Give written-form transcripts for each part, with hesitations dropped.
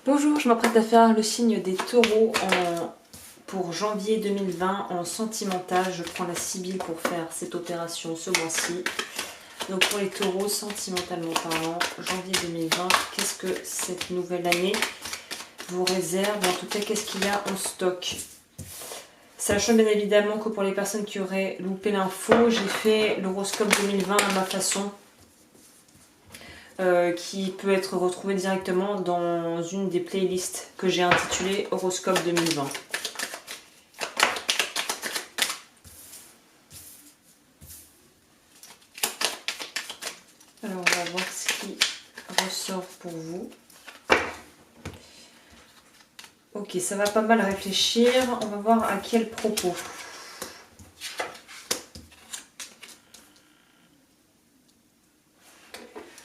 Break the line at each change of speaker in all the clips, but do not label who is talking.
Bonjour, je m'apprête à faire le signe des taureaux pour janvier 2020 en sentimental. Je prends la Sibylle pour faire cette opération ce mois-ci. Donc pour les taureaux, sentimentalement parlant, janvier 2020, qu'est-ce que cette nouvelle année vous réserve? En tout cas, qu'est-ce qu'il y a en stock? Sachant bien évidemment que pour les personnes qui auraient loupé l'info, j'ai fait l'horoscope 2020 à ma façon. Qui peut être retrouvé directement dans une des playlists que j'ai intitulée Horoscope 2020. Alors on va voir ce qui ressort pour vous. Ok, ça va pas mal réfléchir. On va voir à quel propos.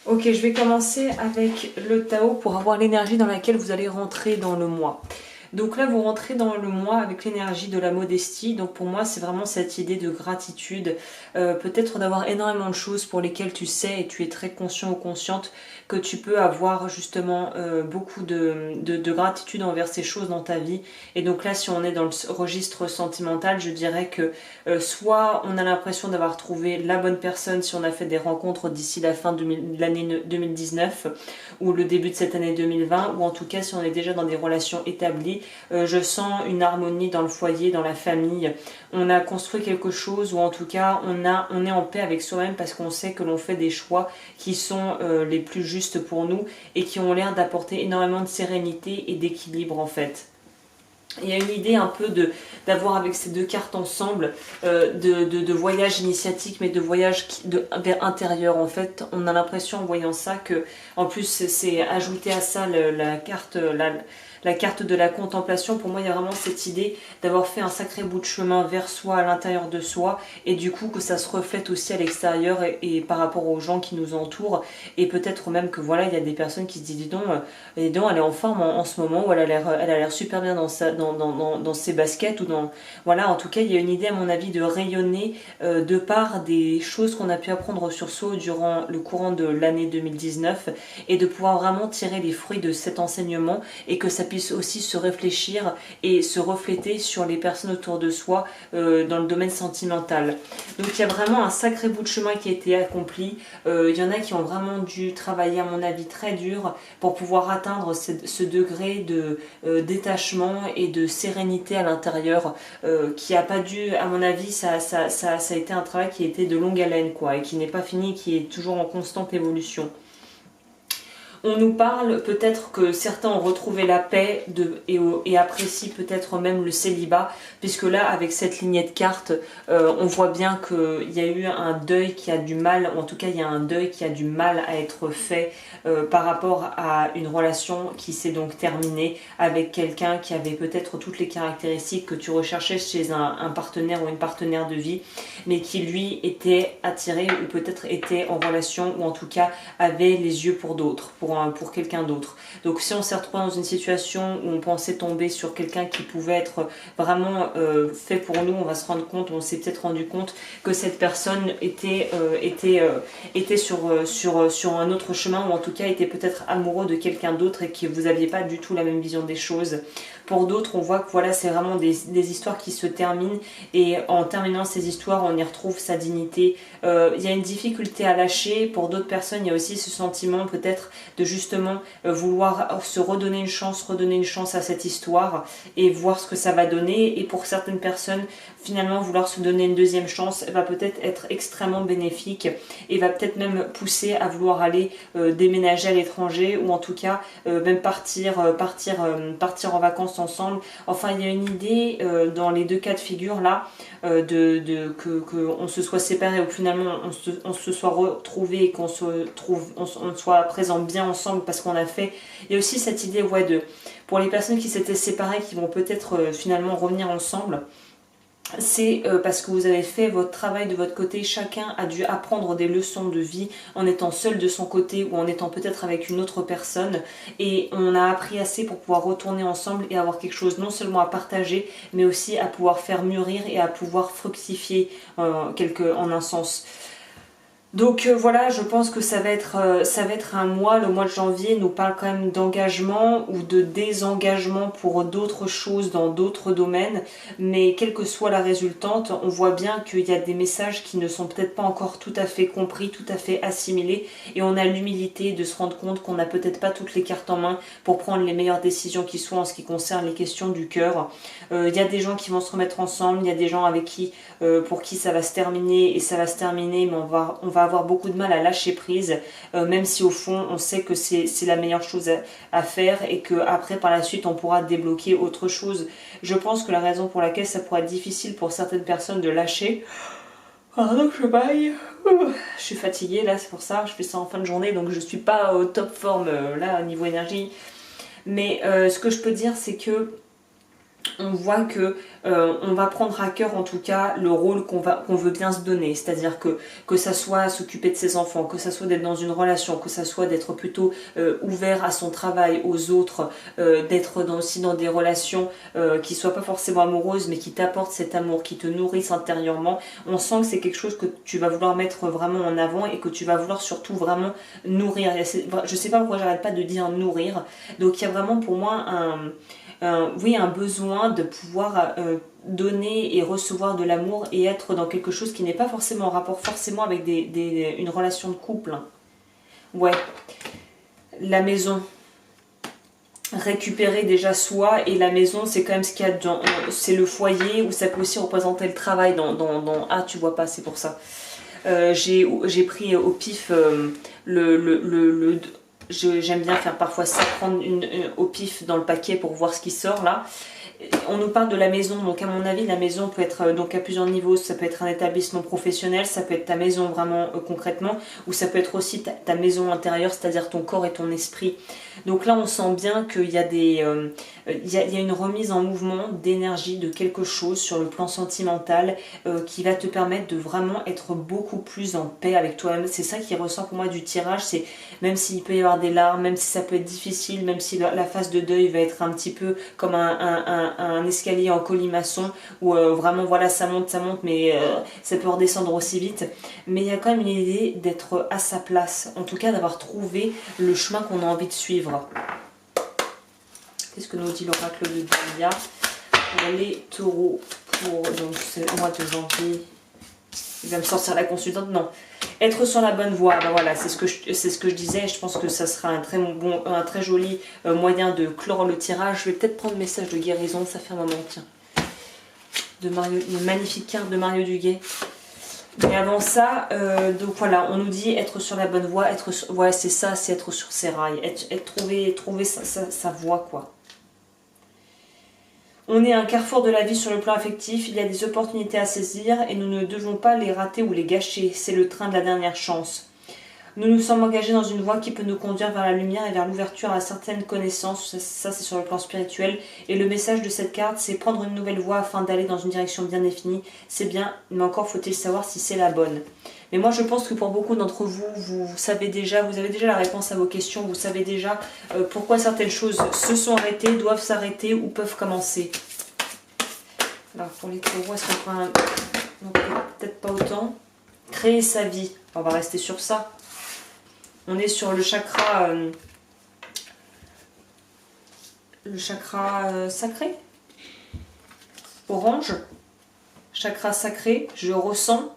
Ok, je vais commencer avec le Tao pour avoir l'énergie dans laquelle vous allez rentrer dans le mois. Donc là, vous rentrez dans le mois avec l'énergie de la modestie. Donc pour moi, c'est vraiment cette idée de gratitude. Peut-être d'avoir énormément de choses pour lesquelles tu sais et tu es très conscient ou consciente que tu peux avoir justement beaucoup de gratitude envers ces choses dans ta vie. Et donc là, si on est dans le registre sentimental, je dirais que soit on a l'impression d'avoir trouvé la bonne personne si on a fait des rencontres d'ici la fin de l'année 2019 ou le début de cette année 2020, ou en tout cas si on est déjà dans des relations établies. Je sens une harmonie dans le foyer, dans la famille. On a construit quelque chose, ou en tout cas on est en paix avec soi-même parce qu'on sait que l'on fait des choix qui sont les plus justes pour nous et qui ont l'air d'apporter énormément de sérénité et d'équilibre en fait. Il y a une idée un peu d'avoir avec ces deux cartes ensemble de voyage initiatique, mais de voyage vers intérieur. En fait, on a l'impression en voyant ça que, en plus, c'est ajouté à ça la carte de la contemplation. Pour moi, il y a vraiment cette idée d'avoir fait un sacré bout de chemin vers soi, à l'intérieur de soi, et du coup que ça se reflète aussi à l'extérieur et par rapport aux gens qui nous entourent. Et peut-être même que voilà, il y a des personnes qui se disent dis donc, elle est en forme en ce moment, ou elle a l'air super bien dans ses baskets, ou dans voilà, en tout cas, il y a une idée à mon avis de rayonner de par des choses qu'on a pu apprendre sur soi durant le courant de l'année 2019 et de pouvoir vraiment tirer les fruits de cet enseignement et que ça puisse aussi se réfléchir et se refléter sur les personnes autour de soi dans le domaine sentimental. Donc il y a vraiment un sacré bout de chemin qui a été accompli. Il y en a qui ont vraiment dû travailler à mon avis très dur pour pouvoir atteindre ce degré de détachement et de sérénité à l'intérieur qui a pas dû, à mon avis, ça a été un travail qui a été de longue haleine quoi, et qui n'est pas fini, qui est toujours en constante évolution. On nous parle peut-être que certains ont retrouvé la paix et apprécient peut-être même le célibat, puisque là, avec cette lignée de cartes, on voit bien qu'il y a eu un deuil qui a du mal, ou en tout cas, il y a un deuil qui a du mal à être fait par rapport à une relation qui s'est donc terminée avec quelqu'un qui avait peut-être toutes les caractéristiques que tu recherchais chez un partenaire ou une partenaire de vie, mais qui lui était attiré ou peut-être était en relation, ou en tout cas avait les yeux pour d'autres, pour quelqu'un d'autre. Donc si on s'est retrouvé dans une situation où on pensait tomber sur quelqu'un qui pouvait être vraiment fait pour nous, on va se rendre compte, on s'est peut-être rendu compte que cette personne était sur un autre chemin, ou en tout cas était peut-être amoureux de quelqu'un d'autre et que vous n'aviez pas du tout la même vision des choses. Pour d'autres, on voit que voilà, c'est vraiment des histoires qui se terminent, et en terminant ces histoires, on y retrouve sa dignité. Il y a une difficulté à lâcher. Pour d'autres personnes, il y a aussi ce sentiment peut-être de justement vouloir se redonner une chance à cette histoire et voir ce que ça va donner. Et pour certaines personnes, finalement, vouloir se donner une deuxième chance va peut-être être extrêmement bénéfique et va peut-être même pousser à vouloir aller déménager à l'étranger, ou en tout cas même partir en vacances ensemble. Enfin, il y a une idée dans les deux cas de figure là que on se soit séparés, ou finalement on se soit retrouvés et qu'on on soit présent bien ensemble parce qu'on a fait. Il y a aussi cette idée pour les personnes qui s'étaient séparées, qui vont peut-être finalement revenir ensemble. C'est parce que vous avez fait votre travail de votre côté. Chacun a dû apprendre des leçons de vie en étant seul de son côté, ou en étant peut-être avec une autre personne, et on a appris assez pour pouvoir retourner ensemble et avoir quelque chose non seulement à partager, mais aussi à pouvoir faire mûrir et à pouvoir fructifier en un sens. Donc voilà, je pense que ça va être un mois, le mois de janvier nous parle quand même d'engagement ou de désengagement pour d'autres choses dans d'autres domaines, mais quelle que soit la résultante, on voit bien qu'il y a des messages qui ne sont peut-être pas encore tout à fait compris, tout à fait assimilés, et on a l'humilité de se rendre compte qu'on n'a peut-être pas toutes les cartes en main pour prendre les meilleures décisions qui soient en ce qui concerne les questions du cœur. Il y a des gens qui vont se remettre ensemble, il y a des gens avec qui, pour qui ça va se terminer, et ça va se terminer, mais on va avoir beaucoup de mal à lâcher prise, même si au fond on sait que c'est la meilleure chose à faire et que après par la suite on pourra débloquer autre chose. Je pense que la raison pour laquelle ça pourrait être difficile pour certaines personnes de lâcher, pardon, je baille, je suis fatiguée là, c'est pour ça, je fais ça en fin de journée donc je suis pas au top forme là au niveau énergie, mais ce que je peux dire c'est que on voit que on va prendre à cœur en tout cas le rôle qu'on veut bien se donner, c'est-à-dire que ça soit s'occuper de ses enfants, que ça soit d'être dans une relation, que ça soit d'être plutôt ouvert à son travail, aux autres, d'être aussi dans des relations qui soient pas forcément amoureuses mais qui t'apportent cet amour, qui te nourrissent intérieurement. On sent que c'est quelque chose que tu vas vouloir mettre vraiment en avant et que tu vas vouloir surtout vraiment nourrir. Je sais pas pourquoi j'arrête pas de dire nourrir, donc il y a vraiment pour moi oui, un besoin de pouvoir donner et recevoir de l'amour et être dans quelque chose qui n'est pas forcément en rapport forcément avec une relation de couple. Ouais, la maison. Récupérer déjà soi, et la maison c'est quand même ce qu'il y a dedans, c'est le foyer, ou ça peut aussi représenter le travail ah tu vois pas, c'est pour ça. J'ai pris au pif j'aime bien faire parfois ça, prendre au pif dans le paquet pour voir ce qui sort là. On nous parle de la maison, donc à mon avis la maison peut être donc à plusieurs niveaux, ça peut être un établissement professionnel, ça peut être ta maison vraiment concrètement, ou ça peut être aussi ta maison intérieure, c'est-à-dire ton corps et ton esprit. Donc là on sent bien qu'il y a il y a une remise en mouvement d'énergie de quelque chose sur le plan sentimental qui va te permettre de vraiment être beaucoup plus en paix avec toi-même. C'est ça qui ressort pour moi du tirage, c'est même s'il peut y avoir des larmes, même si ça peut être difficile, même si la phase de deuil va être un petit peu comme un escalier en colimaçon où vraiment voilà ça monte mais ça peut redescendre aussi vite, mais il y a quand même une idée d'être à sa place, en tout cas d'avoir trouvé le chemin qu'on a envie de suivre. Qu'est-ce que nous dit l'oracle de Gaïa pour les taureaux pour donc c'est le mois de janvier? Il va me sortir la consultante, non. Être sur la bonne voie, ben voilà, c'est ce que je disais. Je pense que ça sera un très joli moyen de clore le tirage. Je vais peut-être prendre le message de guérison, ça fait un moment, tiens. Une magnifique carte de Mario Duguay. Mais avant ça, donc voilà, on nous dit être sur la bonne voie, ouais, c'est ça, c'est être sur ses rails, trouver sa voie, quoi. On est à un carrefour de la vie sur le plan affectif, il y a des opportunités à saisir et nous ne devons pas les rater ou les gâcher, c'est le train de la dernière chance. Nous nous sommes engagés dans une voie qui peut nous conduire vers la lumière et vers l'ouverture à certaines connaissances, ça c'est sur le plan spirituel, et le message de cette carte c'est prendre une nouvelle voie afin d'aller dans une direction bien définie, c'est bien, mais encore faut-il savoir si c'est la bonne. Mais moi je pense que pour beaucoup d'entre vous, vous avez déjà la réponse à vos questions, vous savez déjà pourquoi certaines choses se sont arrêtées, doivent s'arrêter ou peuvent commencer. Alors pour les taureaux, est-ce qu'on prend peut-être pas autant. Créer sa vie, on va rester sur ça. On est sur le chakra sacré, orange, chakra sacré, je ressens.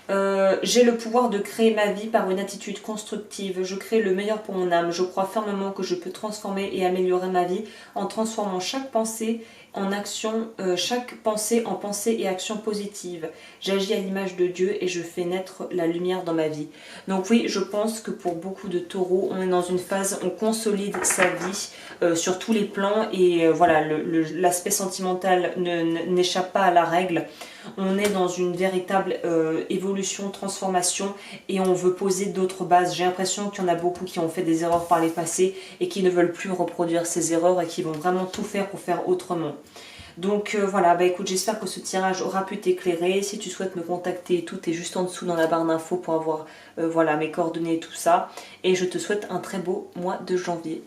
J'ai le pouvoir de créer ma vie par une attitude constructive. Je crée le meilleur pour mon âme. Je crois fermement que je peux transformer et améliorer ma vie en transformant chaque pensée en action, chaque pensée en pensée et action positive. J'agis à l'image de Dieu et je fais naître la lumière dans ma vie. Donc oui, je pense que pour beaucoup de taureaux, on est dans une phase, on consolide sa vie sur tous les plans et voilà, l'aspect sentimental n'échappe pas à la règle. On est dans une véritable évolution, transformation et on veut poser d'autres bases. J'ai l'impression qu'il y en a beaucoup qui ont fait des erreurs par les passés et qui ne veulent plus reproduire ces erreurs et qui vont vraiment tout faire pour faire autrement. Donc voilà, bah écoute, j'espère que ce tirage aura pu t'éclairer. Si tu souhaites me contacter, tout est juste en dessous dans la barre d'infos pour avoir voilà, mes coordonnées et tout ça. Et je te souhaite un très beau mois de janvier.